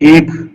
1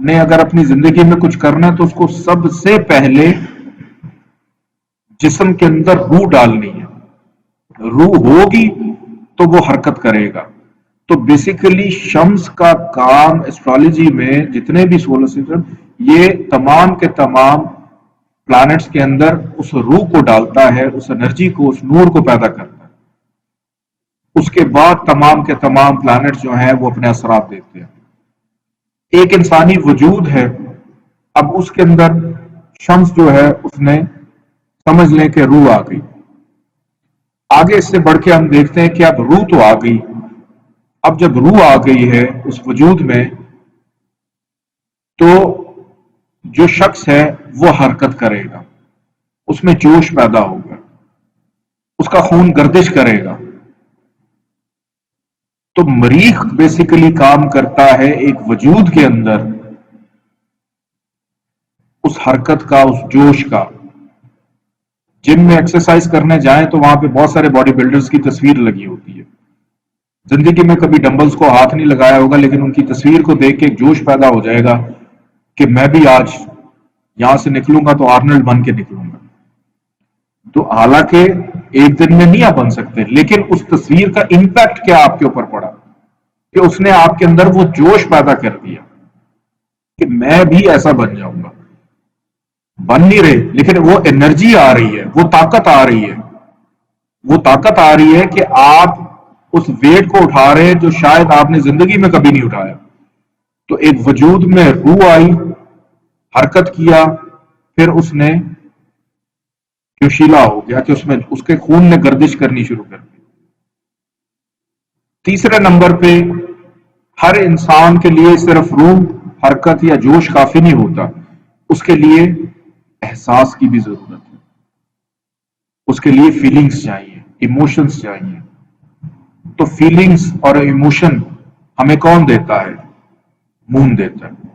نے اگر اپنی زندگی میں کچھ کرنا ہے تو اس کو سب سے پہلے جسم کے اندر روح ڈالنی ہے. روح ہوگی تو وہ حرکت کرے گا. تو بیسیکلی شمس کا کام ایسٹرالوجی میں جتنے بھی سولر سسٹم یہ تمام کے تمام پلانٹس کے اندر اس روح کو ڈالتا ہے, اس انرجی کو, اس نور کو پیدا کرتا ہے. اس کے بعد تمام کے تمام پلانٹس جو ہیں وہ اپنے اثرات دیتے ہیں. ایک انسانی وجود ہے, اب اس کے اندر شمس جو ہے اس نے سمجھ لیں کہ روح آ گئی. آگے اس سے بڑھ کے ہم دیکھتے ہیں کہ اب روح تو آ گئی, اب جب روح آ گئی ہے اس وجود میں تو جو شخص ہے وہ حرکت کرے گا, اس میں جوش پیدا ہوگا, اس کا خون گردش کرے گا. تو مریخ بیسیکلی کام کرتا ہے ایک وجود کے اندر اس حرکت کا, اس جوش کا. جم میں ایکسرسائز کرنے جائیں تو وہاں پہ بہت سارے باڈی بلڈرز کی تصویر لگی ہوتی ہے. زندگی میں کبھی ڈمبلز کو ہاتھ نہیں لگایا ہوگا لیکن ان کی تصویر کو دیکھ کے ایک جوش پیدا ہو جائے گا کہ میں بھی آج یہاں سے نکلوں گا تو آرنلڈ بن کے نکلوں گا. تو حالانکہ ایک دن میں نہیں آپ بن سکتے, لیکن اس تصویر کا امپیکٹ کیا آپ کے اوپر پڑا کہ اس نے آپ کے اندر وہ جوش پیدا کر دیا کہ میں بھی ایسا بن جاؤں گا. بن نہیں رہے لیکن وہ انرجی آ رہی ہے, وہ طاقت آ رہی ہے, وہ طاقت آ رہی ہے کہ آپ اس ویٹ کو اٹھا رہے ہیں جو شاید آپ نے زندگی میں کبھی نہیں اٹھایا. تو ایک وجود میں روح آئی, حرکت کیا, پھر اس نے جوشیلا ہو گیا کہ اس کے خون نے گردش کرنی شروع کر دی. تیسرے نمبر پہ ہر انسان کے لیے صرف روح, حرکت یا جوش کافی نہیں ہوتا, اس کے لیے احساس کی بھی ضرورت ہے. اس کے لیے فیلنگز چاہیے, ایموشنز چاہیے. تو فیلنگز اور ایموشن ہمیں کون دیتا ہے؟ مون دیتا ہے.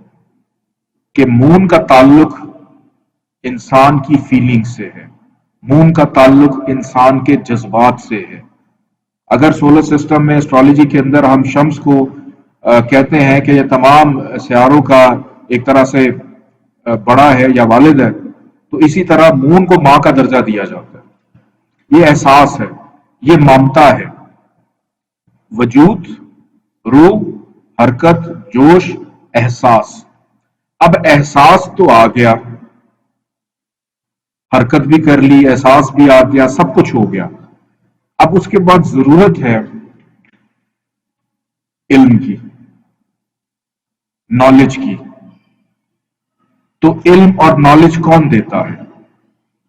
کہ مون کا تعلق انسان کی فیلنگ سے ہے, مون کا تعلق انسان کے جذبات سے ہے. اگر سولر سسٹم میں ایسٹرالوجی کے اندر ہم شمس کو کہتے ہیں کہ یہ تمام سیاروں کا ایک طرح سے بڑا ہے یا والد ہے, تو اسی طرح مون کو ماں کا درجہ دیا جاتا ہے. یہ احساس ہے, یہ ممتا ہے. وجود, روح, حرکت, جوش, احساس. اب احساس تو آ گیا, حرکت بھی کر لی, احساس بھی آ گیا, سب کچھ ہو گیا. اب اس کے بعد ضرورت ہے علم کی, نالج کی. تو علم اور نالج کون دیتا ہے؟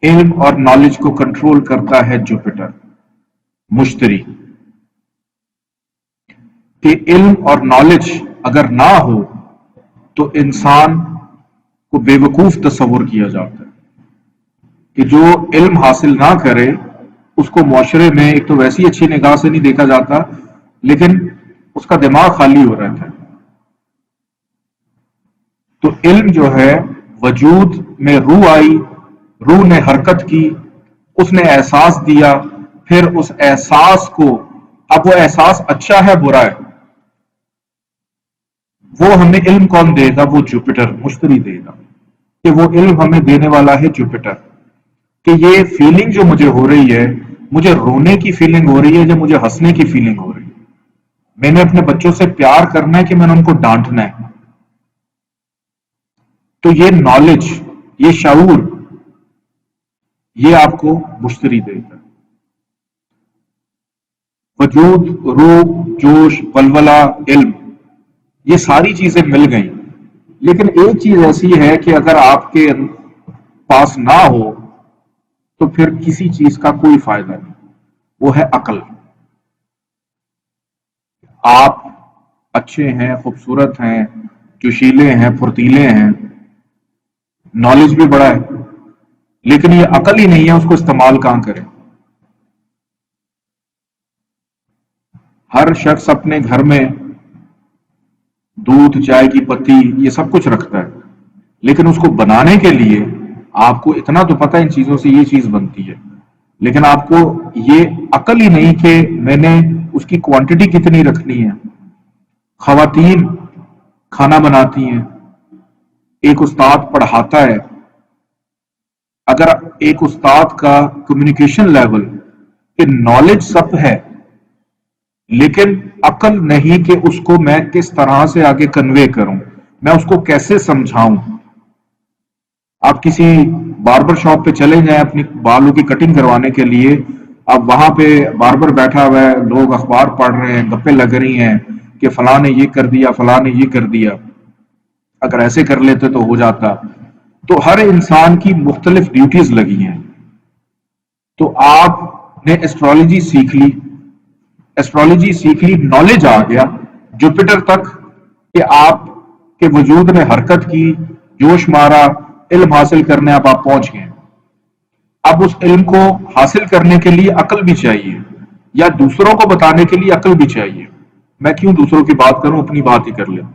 علم اور نالج کو کنٹرول کرتا ہے جوپیٹر, مشتری. کہ علم اور نالج اگر نہ ہو تو انسان کو بے وقوف تصور کیا جاتا ہے. کہ جو علم حاصل نہ کرے اس کو معاشرے میں ایک تو ویسی اچھی نگاہ سے نہیں دیکھا جاتا, لیکن اس کا دماغ خالی ہو رہتا ہے. تو علم جو ہے, وجود میں روح آئی, روح نے حرکت کی, اس نے احساس دیا, پھر اس احساس کو, اب وہ احساس اچھا ہے برا ہے, وہ ہمیں علم کون دے گا؟ وہ جوپیٹر, مشتری دے گا. کہ وہ علم ہمیں دینے والا ہے جوپیٹر. کہ یہ فیلنگ جو مجھے ہو رہی ہے, مجھے رونے کی فیلنگ ہو رہی ہے یا مجھے ہنسنے کی فیلنگ ہو رہی ہے, میں نے اپنے بچوں سے پیار کرنا ہے کہ میں نے ان کو ڈانٹنا ہے. تو یہ نالج, یہ شعور, یہ آپ کو مشتری دے گا. وجود, روح, جوش, ولولہ, علم, یہ ساری چیزیں مل گئیں. لیکن ایک چیز ایسی ہے کہ اگر آپ کے پاس نہ ہو تو پھر کسی چیز کا کوئی فائدہ نہیں, وہ ہے عقل. آپ اچھے ہیں, خوبصورت ہیں, جوشیلے ہیں, پھرتیلے ہیں, نالج بھی بڑا ہے, لیکن یہ عقل ہی نہیں ہے, اس کو استعمال کہاں کریں. ہر شخص اپنے گھر میں دودھ, چائے کی پتی, یہ سب کچھ رکھتا ہے, لیکن اس کو بنانے کے لیے آپ کو اتنا تو پتہ ان چیزوں سے یہ چیز بنتی ہے, لیکن آپ کو یہ عقل ہی نہیں کہ میں نے اس کی کوانٹٹی کتنی رکھنی ہے. خواتین کھانا بناتی ہیں, ایک استاد پڑھاتا ہے، اگر ایک استاد کا کمیونیکیشن لیول کہ نالج سب ہے لیکن عقل نہیں کہ اس کو میں کس طرح سے آگے کنوے کروں، میں اس کو کیسے سمجھاؤں۔ آپ کسی باربر شاپ پہ چلے جائیں اپنی بالوں کی کٹنگ کروانے کے لیے، اب وہاں پہ باربر بیٹھا ہوا ہے، لوگ اخبار پڑھ رہے ہیں، گپے لگ رہی ہیں کہ فلاں نے یہ کر دیا، فلاں نے یہ کر دیا، اگر ایسے کر لیتے تو ہو جاتا۔ تو ہر انسان کی مختلف ڈیوٹیز لگی ہیں۔ تو آپ نے ایسٹرالوجی سیکھ لی، نالج آ گیا جوپیٹر تک کہ آپ کے وجود نے حرکت کی، جوش مارا، علم حاصل کرنے اب آپ پہنچ گئے۔ اب اس علم کو حاصل کرنے کے لیے عقل بھی چاہیے، یا دوسروں کو بتانے کے لیے عقل بھی چاہیے۔ میں کیوں دوسروں کی بات کروں، اپنی بات ہی کر لیں۔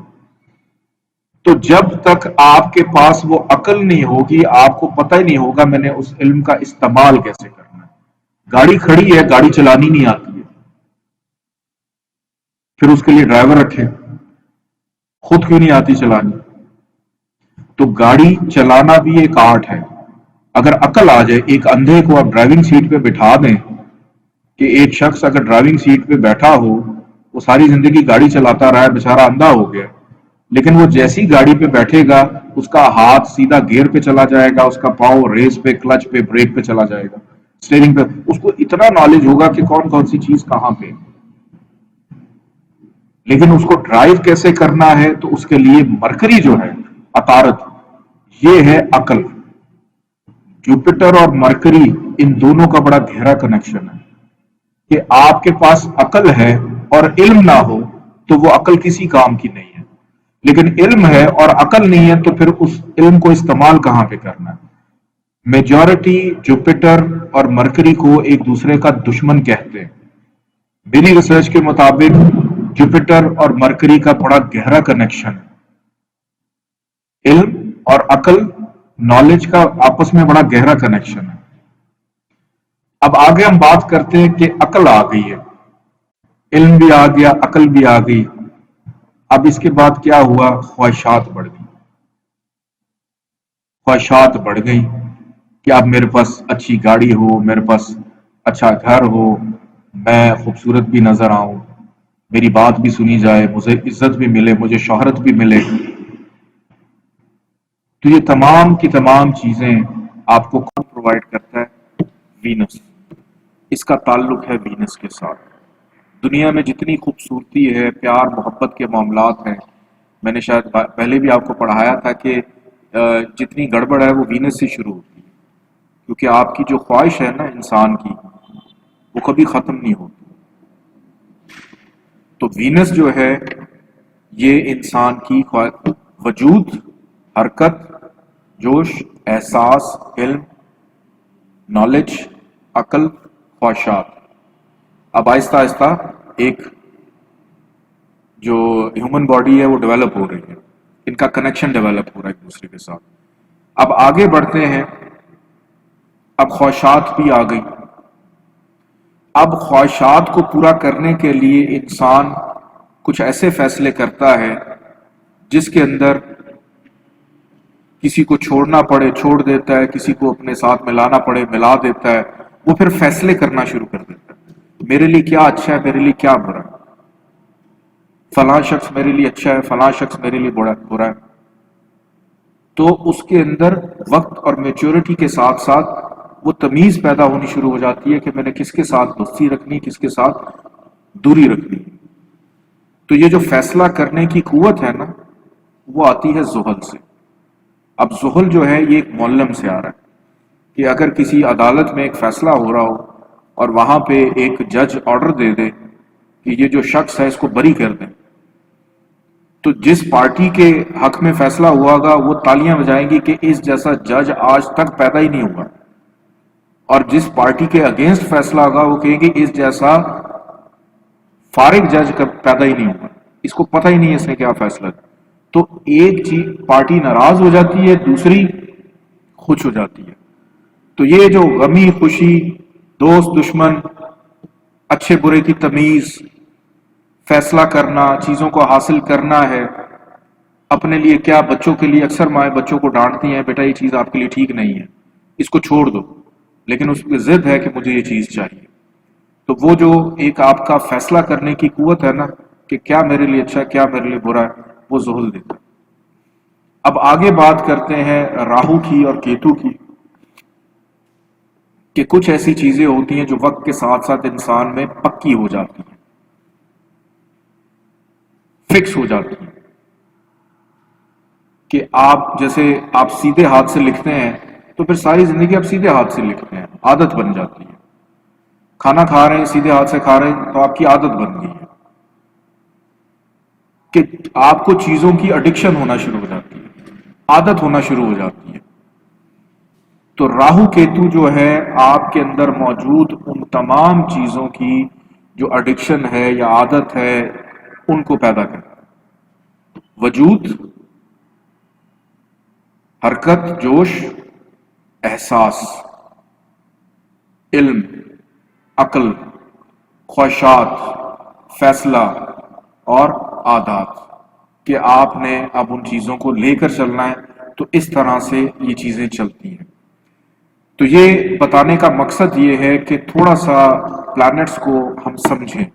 تو جب تک آپ کے پاس وہ عقل نہیں ہوگی، آپ کو پتہ ہی نہیں ہوگا میں نے اس علم کا استعمال کیسے کرنا ہے۔ گاڑی کھڑی ہے، گاڑی چلانی نہیں آتی ہے، پھر اس کے لیے ڈرائیور رکھے، خود کیوں نہیں آتی چلانی؟ تو گاڑی چلانا بھی ایک آرٹ ہے۔ اگر عقل آ جائے، ایک اندھے کو آپ ڈرائیونگ سیٹ پہ بٹھا دیں، کہ ایک شخص اگر ڈرائیونگ سیٹ پہ بیٹھا ہو، وہ ساری زندگی گاڑی چلاتا رہا ہے، بیچارہ اندھا ہو گیا، لیکن وہ جیسی گاڑی پہ بیٹھے گا اس کا ہاتھ سیدھا گیئر پہ چلا جائے گا، اس کا پاؤں ریس پہ، کلچ پہ، بریک پہ چلا جائے گا، اسٹیئرنگ پہ، اس کو اتنا نالج ہوگا کہ کون کون سی چیز کہاں پہ۔ لیکن اس کو ڈرائیو کیسے کرنا ہے، تو اس کے لیے مرکری جو ہے عطارد، یہ ہے عقل۔ جوپیٹر اور مرکری ان دونوں کا بڑا گہرا کنیکشن ہے کہ آپ کے پاس عقل ہے اور علم نہ ہو تو وہ عقل کسی کام کی نہیں ہے، لیکن علم ہے اور عقل نہیں ہے تو پھر اس علم کو استعمال کہاں پہ کرنا ہے۔ میجورٹی جوپیٹر اور مرکری کو ایک دوسرے کا دشمن کہتے ہیں۔ میری ریسرچ کے مطابق جوپیٹر اور مرکری کا بڑا گہرا کنیکشن ہے، علم اور عقل، نالج کا آپس میں بڑا گہرا کنیکشن ہے۔ اب آگے ہم بات کرتے ہیں کہ عقل آ گئی ہے، علم بھی آ گیا، عقل بھی آ گئی، اب اس کے بعد کیا ہوا؟ خواہشات بڑھ گئی۔ خواہشات بڑھ گئی کہ اب میرے پاس اچھی گاڑی ہو، میرے پاس اچھا گھر ہو، میں خوبصورت بھی نظر آؤں، میری بات بھی سنی جائے، مجھے عزت بھی ملے، مجھے شہرت بھی ملے۔ تو یہ تمام کی تمام چیزیں آپ کو کون پرووائڈ کرتا ہے؟ وینس۔ اس کا تعلق ہے وینس کے ساتھ۔ دنیا میں جتنی خوبصورتی ہے، پیار محبت کے معاملات ہیں، میں نے شاید پہلے بھی آپ کو پڑھایا تھا کہ جتنی گڑبڑ ہے وہ وینس سے شروع ہوتی ہے، کیونکہ آپ کی جو خواہش ہے نا انسان کی، وہ کبھی ختم نہیں ہوتی۔ تو وینس جو ہے یہ انسان کی وجود، حرکت، جوش، احساس، علم، نالج، عقل، خواہشات، اب آہستہ آہستہ ایک جو ہیومن باڈی ہے وہ ڈیولپ ہو رہی ہے، ان کا کنیکشن ڈیولپ ہو رہا ہے ایک دوسرے کے ساتھ۔ اب آگے بڑھتے ہیں، اب خواہشات بھی آ گئی۔ اب خواہشات کو پورا کرنے کے لیے انسان کچھ ایسے فیصلے کرتا ہے جس کے اندر کسی کو چھوڑنا پڑے چھوڑ دیتا ہے، کسی کو اپنے ساتھ ملانا پڑے ملا دیتا ہے، وہ پھر فیصلے کرنا شروع کر دیتا ہے، میرے لیے کیا اچھا ہے، میرے لیے کیا برا ہے، فلاں شخص میرے لیے اچھا ہے، فلاں شخص میرے لیے برا ہے۔ تو اس کے اندر وقت اور میچورٹی کے ساتھ ساتھ وہ تمیز پیدا ہونی شروع ہو جاتی ہے کہ میں نے کس کے ساتھ دوستی رکھنی، کس کے ساتھ دوری رکھنی۔ تو یہ جو فیصلہ کرنے کی قوت ہے نا، وہ آتی ہے زحل سے۔ اب زحل جو ہے یہ ایک معلم سے آ رہا ہے کہ اگر کسی عدالت میں ایک فیصلہ ہو رہا ہو اور وہاں پہ ایک جج آرڈر دے دے کہ یہ جو شخص ہے اس کو بری کر دیں، تو جس پارٹی کے حق میں فیصلہ ہوا گا وہ تالیاں بجائیں گی کہ اس جیسا جج آج تک پیدا ہی نہیں ہوا، اور جس پارٹی کے اگینسٹ فیصلہ ہوگا وہ کہیں گے اس جیسا فارغ جج پیدا ہی نہیں ہوا، اس کو پتہ ہی نہیں ہے اس نے کیا فیصلہ دیا۔ تو ایک چیز پارٹی ناراض ہو جاتی ہے، دوسری خوش ہو جاتی ہے۔ تو یہ جو غمی خوشی، دوست دشمن، اچھے برے کی تمیز، فیصلہ کرنا، چیزوں کو حاصل کرنا ہے، اپنے لیے کیا بچوں کے لیے اکثر مائیں بچوں کو ڈانٹتی ہیں، بیٹا یہ چیز آپ کے لیے ٹھیک نہیں ہے، اس کو چھوڑ دو، لیکن اس کی ضد ہے کہ مجھے یہ چیز چاہیے. تو وہ جو ایک آپ کا فیصلہ کرنے کی قوت ہے نا کہ کیا میرے لیے اچھا ہے کیا میرے لیے برا ہے، وہ ذہول دیتا ہے. اب آگے بات کرتے ہیں راہو کی اور کیتو کی، کہ کچھ ایسی چیزیں ہوتی ہیں جو وقت کے ساتھ ساتھ انسان میں پکی ہو جاتی ہیں، فکس ہو جاتی ہیں. کہ آپ جیسے آپ سیدھے ہاتھ سے لکھتے ہیں تو پھر ساری زندگی آپ سیدھے ہاتھ سے لکھتے ہیں، عادت بن جاتی ہے. کھانا کھا رہے ہیں سیدھے ہاتھ سے کھا رہے ہیں تو آپ کی عادت بن گئی ہے کہ آپ کو چیزوں کی اڈکشن ہونا شروع ہو جاتی ہے، عادت ہونا شروع ہو جاتی ہے. تو راہو کیتو جو ہے آپ کے اندر موجود ان تمام چیزوں کی جو اڈکشن ہے یا عادت ہے ان کو پیدا کرتا ہے. وجود، حرکت، جوش، احساس، علم، عقل، خواہشات، فیصلہ اور عادات، کہ آپ نے اب ان چیزوں کو لے کر چلنا ہے تو اس طرح سے یہ چیزیں چلتی ہیں. تو یہ بتانے کا مقصد یہ ہے کہ تھوڑا سا پلانٹس کو ہم سمجھیں،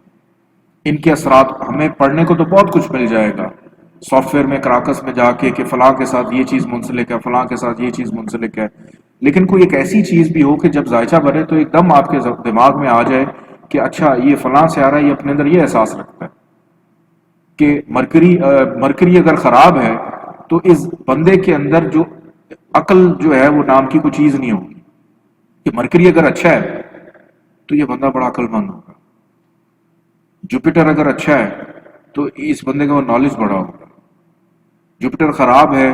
ان کے اثرات. ہمیں پڑھنے کو تو بہت کچھ مل جائے گا سافٹ ویئر میں کراکس میں جا کے کہ فلاں کے ساتھ یہ چیز منسلک ہے، فلاں کے ساتھ یہ چیز منسلک ہے، لیکن کوئی ایک ایسی چیز بھی ہو کہ جب ذائچہ بنے تو ایک دم آپ کے دماغ میں آ جائے کہ اچھا یہ فلاں سے آ رہا ہے، یہ اپنے اندر یہ احساس رکھتا ہے کہ مرکری اگر خراب ہے تو اس بندے کے اندر جو عقل جو ہے وہ نام کی کوئی چیز نہیں ہوگی. کہ مرکری اگر اچھا ہے تو یہ بندہ بڑا عقل مند ہوگا، جوپیٹر اگر اچھا ہے تو اس بندے کا نالج بڑا ہوگا. جوپیٹر خراب ہے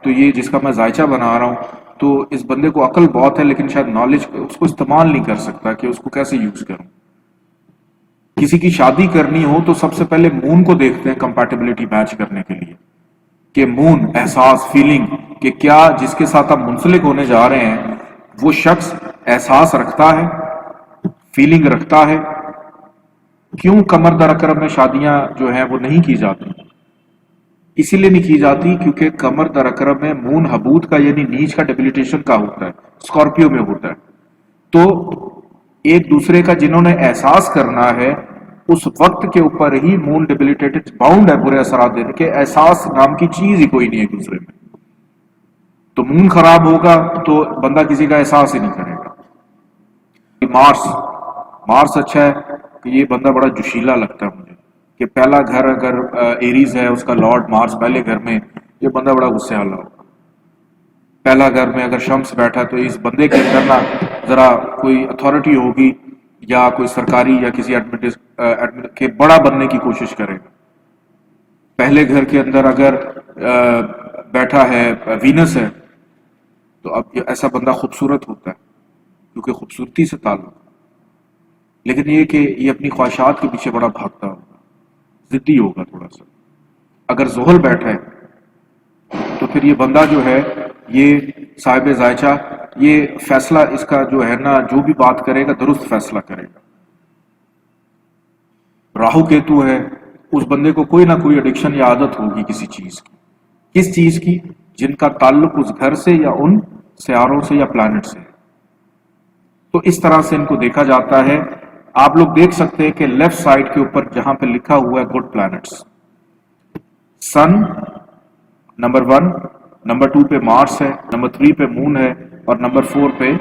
تو یہ جس کا میں ذائچہ بنا رہا ہوں تو اس بندے کو عقل بہت ہے لیکن شاید نالج اس کو استعمال نہیں کر سکتا کہ اس کو کیسے یوز کروں. کسی کی شادی کرنی ہو تو سب سے پہلے مون کو دیکھتے ہیں کمپیٹیبلٹی میچ کرنے کے لیے، کہ مون، احساس، فیلنگ، کہ کیا جس کے ساتھ آپ منسلک ہونے جا رہے ہیں وہ شخص احساس رکھتا ہے، فیلنگ رکھتا ہے. کیوں کمر در اکرم میں شادیاں جو ہیں وہ نہیں کی جاتی؟ اسی لیے نہیں کی جاتی کیونکہ کمر در اکرم میں مون حبوت کا یعنی نیچ کا ڈیبلیٹیشن کا ہوتا ہے، اسکارپیو میں ہوتا ہے. تو ایک دوسرے کا جنہوں نے احساس کرنا ہے اس وقت کے اوپر ہی مون ڈیبلیٹیٹڈ باؤنڈ ہے برے اثرات دینے کے. احساس نام کی چیز ہی کوئی نہیں ہے ایک دوسرے میں. تو مون خراب ہوگا تو بندہ کسی کا احساس ہی نہیں کرے گا. مارس اچھا ہے کہ یہ بندہ بڑا جوشیلا لگتا ہے مجھے، کہ پہلا گھر اگر ایریز ہے اس کا لارڈ مارس پہلے گھر میں، یہ بندہ بڑا غصے والا ہوگا. پہلا گھر میں اگر شمس بیٹھا تو اس بندے کے اندر نا ذرا کوئی اتھارٹی ہوگی یا کوئی سرکاری یا کسی کے بڑا بننے کی کوشش کرے گا. پہلے گھر کے اندر اگر بیٹھا ہے وینس ہے تو اب ایسا بندہ خوبصورت ہوتا ہے کیونکہ خوبصورتی سے تعلق. لیکن یہ کہ یہ اپنی خواہشات کے پیچھے بڑا بھاگتا ہوگا، ضدی ہوگا تھوڑا سا. اگر زحل بیٹھا ہے تو پھر یہ بندہ جو ہے یہ صاحب ذائچہ، یہ فیصلہ اس کا جو ہے نا جو بھی بات کرے گا درست فیصلہ کرے گا. راہو کیتو ہے اس بندے کو کوئی نہ کوئی ایڈکشن یا عادت ہوگی کسی چیز کی. کس چیز کی؟ جن کا تعلق اس گھر سے یا ان سیاروں سے یا پلانٹ سے. تو اس طرح سے ان کو دیکھا جاتا ہے. آپ لوگ دیکھ سکتے ہیں کہ لیفٹ سائڈ کے اوپر جہاں پہ لکھا ہوا ہے گڈ پلانٹس، سن نمبر 1، نمبر 2 پہ مارس ہے، نمبر 3 پہ مون ہے اور نمبر 4 پہ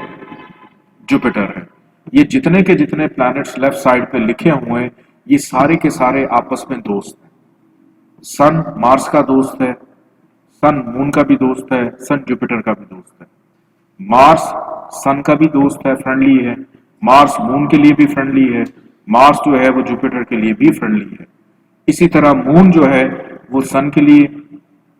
جوپیٹر ہے. یہ جتنے کے جتنے پلانٹس لیفٹ سائڈ پہ لکھے ہوئے ہیں یہ سارے کے سارے آپس میں دوست ہیں. سن مارس کا دوست ہے، سن مون کا بھی دوست ہے، سن جوپیٹر کا بھی دوست ہے. مارس سن کا بھی دوست ہے، فرینڈلی ہے. مارس مون کے لیے بھی فرینڈلی ہے. مارس جو ہے وہ جوپیٹر کے لیے بھی فرینڈلی ہے. اسی طرح مون جو ہے وہ سن کے لیے،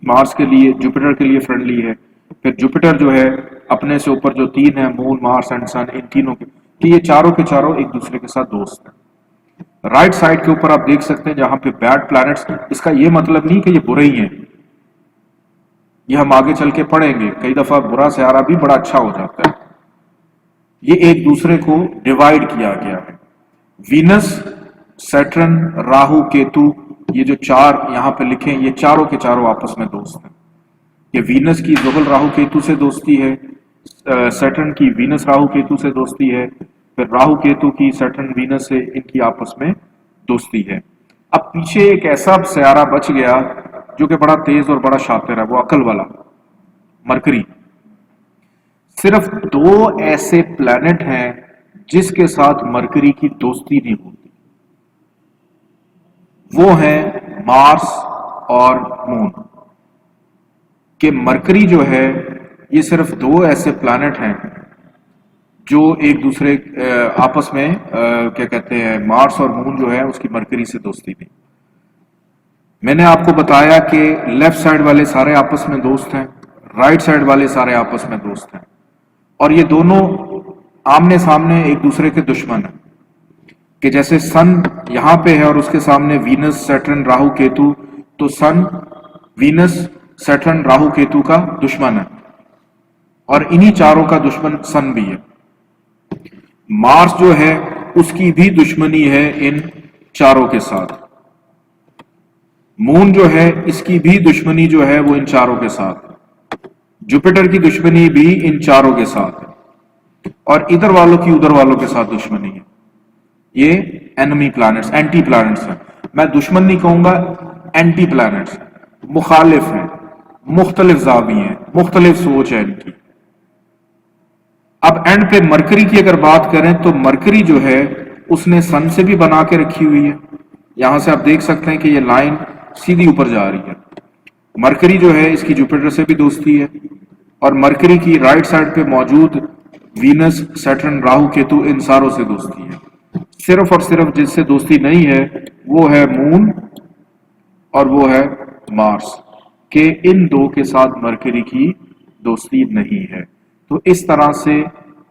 مارس کے لیے، جوپیٹر کے لیے فرینڈلی ہے. پھر جوپیٹر جو ہے اپنے سے اوپر جو 3 ہیں مون، مارس اینڈ سن، ان تینوں کے، کہ یہ چاروں کے چاروں ایک دوسرے کے ساتھ دوست ہیں. رائٹ سائڈ کے اوپر آپ دیکھ سکتے ہیں جہاں پہ بیڈ پلانٹس، اس کا یہ مطلب نہیں کہ یہ برے ہی ہیں، یہ ہم آگے چل کے پڑھیں گے. کئی دفعہ برا سیارہ بھی بڑا اچھا ہو جاتا ہے. یہ ایک دوسرے کو ڈیوائیڈ کیا گیا ہے. وینس، سیٹرن، راہو، کیتو، یہ جو چار یہاں پہ لکھیں یہ چاروں کے چاروں آپس میں دوست ہیں. یہ وینس کی زحل راہو کیتو سے دوستی ہے، سیٹرن کی وینس راہو کیتو سے دوستی ہے، پھر راہو کیتو کی سیٹرن وینس سے ان کی آپس میں دوستی ہے. اب پیچھے ایک ایسا سیارہ بچ گیا جو کہ بڑا تیز اور بڑا شاطر ہے، وہ عقل والا مرکری. صرف دو ایسے پلانٹ ہیں جس کے ساتھ مرکری کی دوستی نہیں ہوتی، وہ ہیں مارس اور مون. کہ مرکری جو ہے یہ صرف دو ایسے پلانٹ ہیں جو ایک دوسرے آپس میں کیا کہتے ہیں، مارس اور مون جو ہے اس کی مرکری سے دوستی نہیں. میں نے آپ کو بتایا کہ لیفٹ سائڈ والے سارے آپس میں دوست ہیں، رائٹ سائڈ والے سارے آپس میں دوست ہیں، اور یہ دونوں آمنے سامنے ایک دوسرے کے دشمن ہیں. کہ جیسے سن یہاں پہ ہے اور اس کے سامنے وینس سیٹرن راہو کیتو، تو سن وینس سیٹرن راہو کیتو کا دشمن ہے، اور انہی چاروں کا دشمن سن بھی ہے. مارس جو ہے اس کی بھی دشمنی ہے ان چاروں کے ساتھ. مون جو ہے اس کی بھی دشمنی جو ہے وہ ان چاروں کے ساتھ. جوپیٹر کی دشمنی بھی ان چاروں کے ساتھ ہے، اور ادھر والوں کی ادھر والوں کے ساتھ دشمنی ہے. یہ اینمی پلانٹس، اینٹی پلانٹس ہیں. میں دشمن نہیں کہوں گا، اینٹی پلانٹس، مخالف ہیں، مختلف زاویے ہیں، مختلف سوچ ہے ان کی. اب اینڈ پہ مرکری کی اگر بات کریں تو مرکری جو ہے اس نے سن سے بھی بنا کے رکھی ہوئی ہے. یہاں سے آپ دیکھ سکتے ہیں کہ یہ لائن سیدھی اوپر جا رہی ہے. مرکری جو ہے اس کی جوپیٹر سے بھی دوستی ہے، اور مرکری کی رائٹ سائڈ پہ موجود وینس سیٹرن راہو کیتو ان ساروں سے دوستی ہے. صرف اور صرف جس سے دوستی نہیں ہے وہ ہے مون اور وہ ہے مارس، کہ ان دو کے ساتھ مرکری کی دوستی نہیں ہے. تو اس طرح سے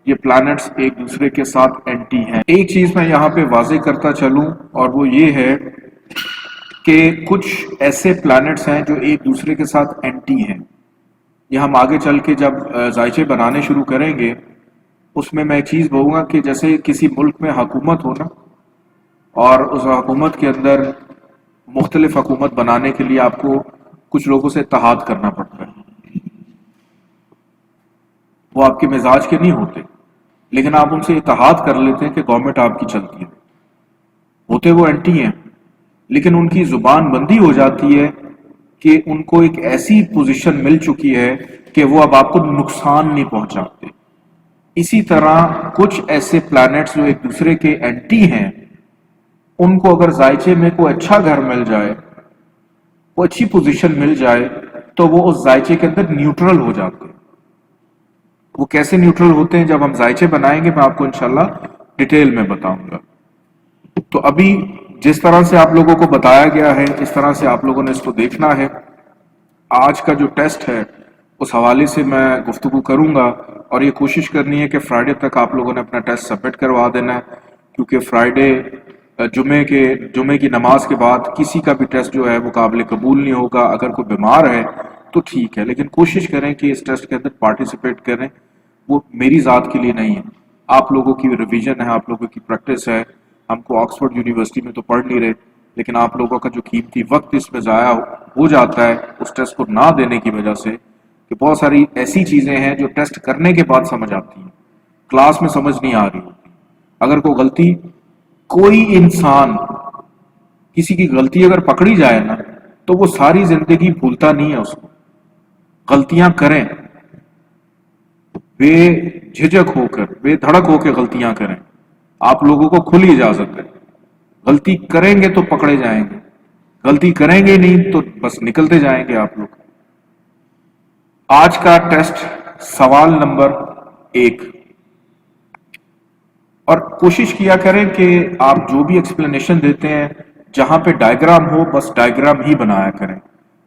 یہ پلانٹس ایک دوسرے کے ساتھ اینٹی ہیں. ایک چیز میں یہاں پہ واضح کرتا چلوں، اور وہ یہ ہے کہ کچھ ایسے پلانٹس ہیں جو ایک دوسرے کے ساتھ اینٹی ہیں. یہ ہم آگے چل کے جب ذائچے بنانے شروع کریں گے اس میں ایک چیز بولوں گا کہ جیسے کسی ملک میں حکومت ہو نا، اور اس حکومت کے اندر مختلف حکومت بنانے کے لیے آپ کو کچھ لوگوں سے اتحاد کرنا پڑتا ہے. وہ آپ کے مزاج کے نہیں ہوتے، لیکن آپ ان سے اتحاد کر لیتے ہیں کہ گورنمنٹ آپ کی چلتی ہے. ہوتے وہ اینٹی ہیں، لیکن ان کی زبان بندی ہو جاتی ہے کہ ان کو ایک ایسی پوزیشن مل چکی ہے کہ وہ اب آپ کو نقصان نہیں پہنچاتے. اسی طرح کچھ ایسے پلانٹس جو ایک دوسرے کے اینٹی ہیں، ان کو اگر ذائچے میں کوئی اچھا گھر مل جائے، کوئی اچھی پوزیشن مل جائے، تو وہ اس ذائچے کے اندر نیوٹرل ہو جاتے ہیں. وہ کیسے نیوٹرل ہوتے ہیں جب ہم ذائچے بنائیں گے میں آپ کو انشاءاللہ ڈیٹیل میں بتاؤں گا. تو ابھی جس طرح سے آپ لوگوں کو بتایا گیا ہے اس طرح سے آپ لوگوں نے اس کو دیکھنا ہے. آج کا جو ٹیسٹ ہے اس حوالے سے میں گفتگو کروں گا، اور یہ کوشش کرنی ہے کہ فرائیڈے تک آپ لوگوں نے اپنا ٹیسٹ سبمٹ کروا دینا ہے، کیونکہ فرائیڈے جمعے کی نماز کے بعد کسی کا بھی ٹیسٹ جو ہے وہ قابل قبول نہیں ہوگا. اگر کوئی بیمار ہے تو ٹھیک ہے، لیکن کوشش کریں کہ اس ٹیسٹ کے اندر پارٹیسپیٹ کریں. وہ میری ذات کے لیے نہیں ہے، آپ لوگوں کی ریویژن ہے، آپ لوگوں کی پریکٹس ہے. ہم کو آکسفورڈ یونیورسٹی میں تو پڑھ نہیں رہے، لیکن آپ لوگوں کا جو قیمتی وقت اس میں ضائع ہو جاتا ہے اس ٹیسٹ کو نہ دینے کی وجہ سے، کہ بہت ساری ایسی چیزیں ہیں جو ٹیسٹ کرنے کے بعد سمجھ آتی ہیں، کلاس میں سمجھ نہیں آ رہی ہوتی. اگر کوئی غلطی، کوئی انسان کسی کی غلطی اگر پکڑی جائے نا تو وہ ساری زندگی بھولتا نہیں ہے اس کو. غلطیاں کریں، بے جھجک ہو کر، بے دھڑک ہو کے غلطیاں کریں. آپ لوگوں کو کھلی اجازت ہے. غلطی کریں گے تو پکڑے جائیں گے، غلطی کریں گے نہیں تو بس نکلتے جائیں گے آپ لوگ. آج کا ٹیسٹ سوال نمبر 1، اور کوشش کیا کریں کہ آپ جو بھی ایکسپلینیشن دیتے ہیں جہاں پہ ڈائیگرام ہو بس ڈائیگرام ہی بنایا کریں.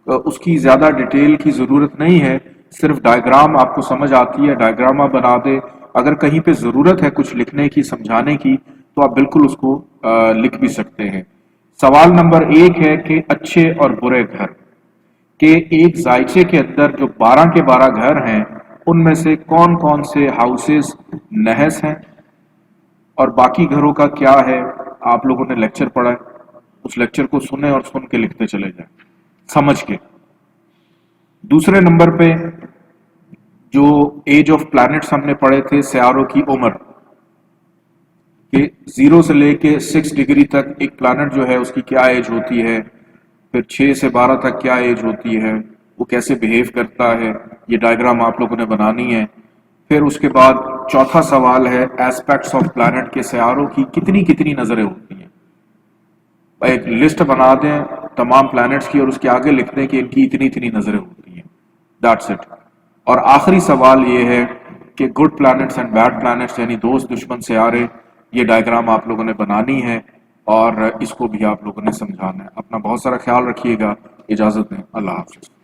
اس کی زیادہ ڈیٹیل کی ضرورت نہیں ہے، صرف ڈائیگرام آپ کو سمجھ آتی ہے ڈائیگرام آپ بنا دے. اگر کہیں پہ ضرورت ہے کچھ لکھنے کی، سمجھانے کی، تو آپ بالکل اس کو لکھ بھی سکتے ہیں. سوال نمبر 1 ہے کہ اچھے اور برے گھر، کہ ایک ذائچے کے اندر جو 12 کے 12 گھر ہیں ان میں سے کون کون سے ہاؤسز نحس ہیں، اور باقی گھروں کا کیا ہے. آپ لوگوں نے لیکچر پڑھا ہے اس لیکچر کو سنیں اور سن کے لکھتے چلے جائیں سمجھ کے. دوسرے نمبر پہ جو ایج آف پلانٹس ہم نے پڑھے تھے، سیاروں کی عمر، کہ 0 سے لے کے 6 ڈگری تک ایک پلانٹ جو ہے اس کی کیا ایج ہوتی ہے، پھر 6 سے 12 تک کیا ایج ہوتی ہے، وہ کیسے بہیو کرتا ہے، یہ ڈائیگرام آپ لوگوں نے بنانی ہے. پھر اس کے بعد چوتھا سوال ہے ایسپیکٹس آف پلانٹ کے، سیاروں کی کتنی نظریں ہوتی ہیں. ایک لسٹ بنا دیں تمام پلانٹس کی اور اس کے آگے لکھ دیں کہ ان کی اتنی نظریں ہوتی ہیں. That's it. اور آخری سوال یہ ہے کہ good plants and bad plants یعنی دوست دشمن سیارے، یہ ڈائیگرام آپ لوگوں نے بنانی ہے اور اس کو بھی آپ لوگوں نے سمجھانا ہے. اپنا بہت سارا خیال رکھیے گا. اجازت دیں. اللہ حافظ.